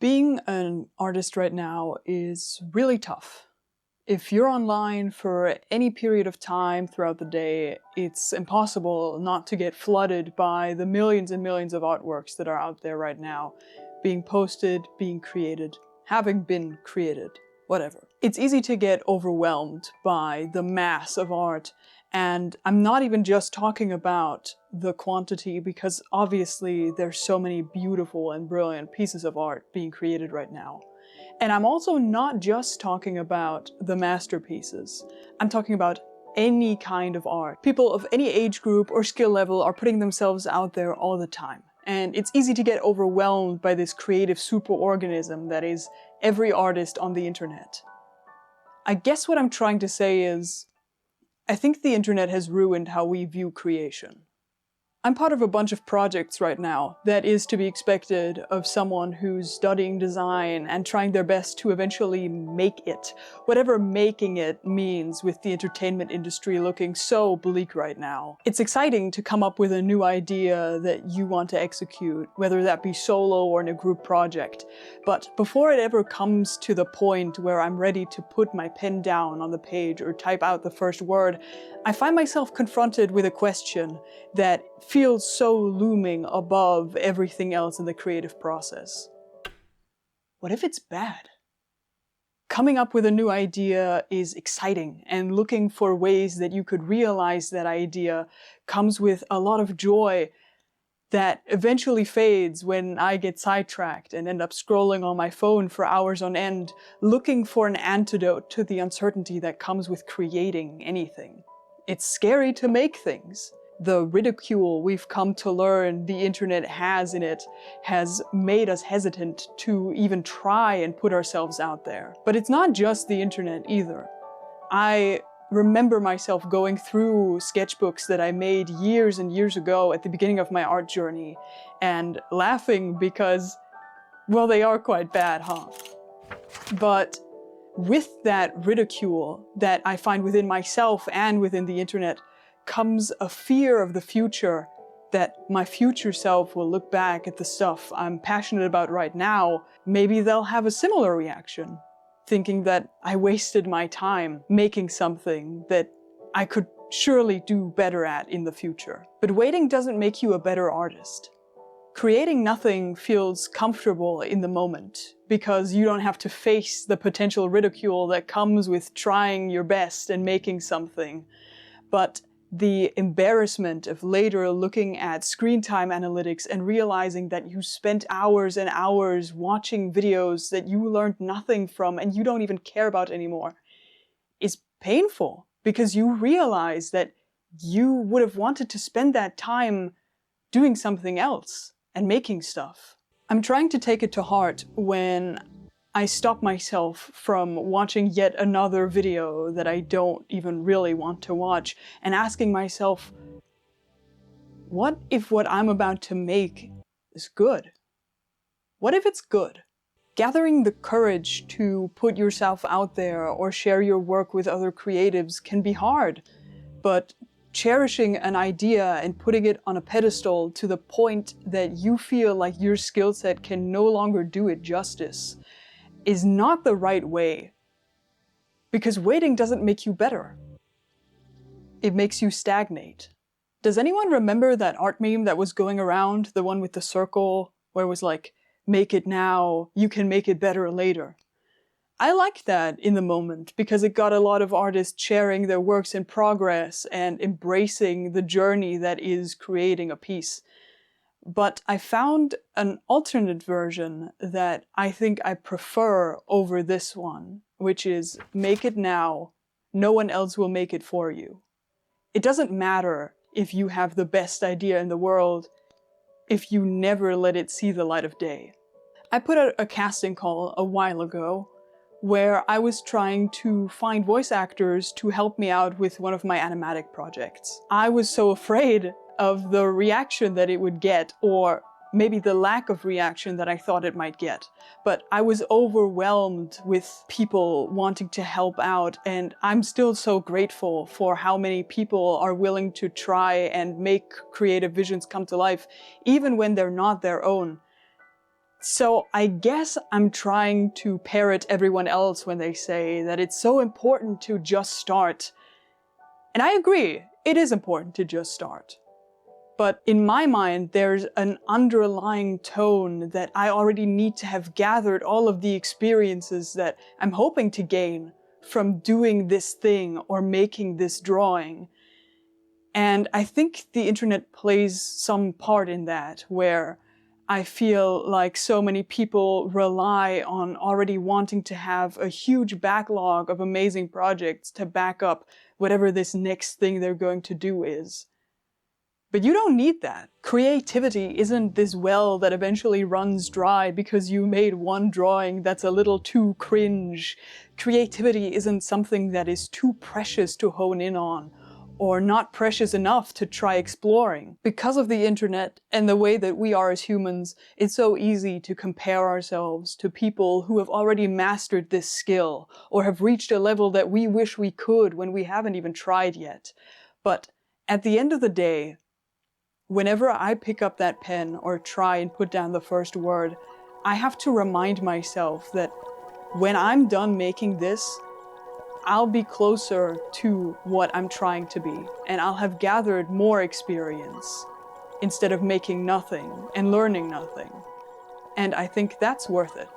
Being an artist right now is really tough. If you're online for any period of time throughout the day, it's impossible not to get flooded by the millions and millions of artworks that are out there right now, being posted, being created, having been created, whatever. It's easy to get overwhelmed by the mass of art, and I'm not even just talking about the quantity, because obviously there's so many beautiful and brilliant pieces of art being created right now. And I'm also not just talking about the masterpieces. I'm talking about any kind of art. People of any age group or skill level are putting themselves out there all the time. And it's easy to get overwhelmed by this creative superorganism that is every artist on the internet. I guess what I'm trying to say is, I think the internet has ruined how we view creation. I'm part of a bunch of projects right now that is to be expected of someone who's studying design and trying their best to eventually make it, whatever making it means with the entertainment industry looking so bleak right now. It's exciting to come up with a new idea that you want to execute, whether that be solo or in a group project. But before it ever comes to the point where I'm ready to put my pen down on the page or type out the first word, I find myself confronted with a question that feels so looming above everything else in the creative process. What if it's bad? Coming up with a new idea is exciting, and looking for ways that you could realize that idea comes with a lot of joy that eventually fades when I get sidetracked and end up scrolling on my phone for hours on end, looking for an antidote to the uncertainty that comes with creating anything. It's scary to make things. The ridicule we've come to learn the internet has in it has made us hesitant to even try and put ourselves out there. But it's not just the internet either. I remember myself going through sketchbooks that I made years and years ago at the beginning of my art journey and laughing because, well, they are quite bad, huh? But with that ridicule that I find within myself and within the internet comes a fear of the future, that my future self will look back at the stuff I'm passionate about right now. Maybe they'll have a similar reaction, thinking that I wasted my time making something that I could surely do better at in the future. But waiting doesn't make you a better artist. Creating nothing feels comfortable in the moment because you don't have to face the potential ridicule that comes with trying your best and making something. But the embarrassment of later looking at screen time analytics and realizing that you spent hours and hours watching videos that you learned nothing from and you don't even care about anymore is painful, because you realize that you would have wanted to spend that time doing something else and making stuff. I'm trying to take it to heart when I stop myself from watching yet another video that I don't even really want to watch and asking myself, what if what I'm about to make is good? What if it's good? Gathering the courage to put yourself out there or share your work with other creatives can be hard, but cherishing an idea and putting it on a pedestal to the point that you feel like your skill set can no longer do it justice is not the right way. Because waiting doesn't make you better. It makes you stagnate. Does anyone remember that art meme that was going around, the one with the circle, where it was like, make it now, you can make it better later? I liked that in the moment because it got a lot of artists sharing their works in progress and embracing the journey that is creating a piece. But I found an alternate version that I think I prefer over this one, which is make it now, no one else will make it for you. It doesn't matter if you have the best idea in the world if you never let it see the light of day. I put out a casting call a while ago where I was trying to find voice actors to help me out with one of my animatic projects. I was so afraid of the reaction that it would get, or maybe the lack of reaction that I thought it might get. But I was overwhelmed with people wanting to help out, and I'm still so grateful for how many people are willing to try and make creative visions come to life, even when they're not their own. So I guess I'm trying to parrot everyone else when they say that it's so important to just start. And I agree, it is important to just start. But in my mind, there's an underlying tone that I already need to have gathered all of the experiences that I'm hoping to gain from doing this thing or making this drawing. And I think the internet plays some part in that, where I feel like so many people rely on already wanting to have a huge backlog of amazing projects to back up whatever this next thing they're going to do is. But you don't need that. Creativity isn't this well that eventually runs dry because you made one drawing that's a little too cringe. Creativity isn't something that is too precious to hone in on, or not precious enough to try exploring. Because of the internet and the way that we are as humans, it's so easy to compare ourselves to people who have already mastered this skill, or have reached a level that we wish we could when we haven't even tried yet. But at the end of the day, whenever I pick up that pen or try and put down the first word, I have to remind myself that when I'm done making this, I'll be closer to what I'm trying to be, and I'll have gathered more experience instead of making nothing and learning nothing. And I think that's worth it.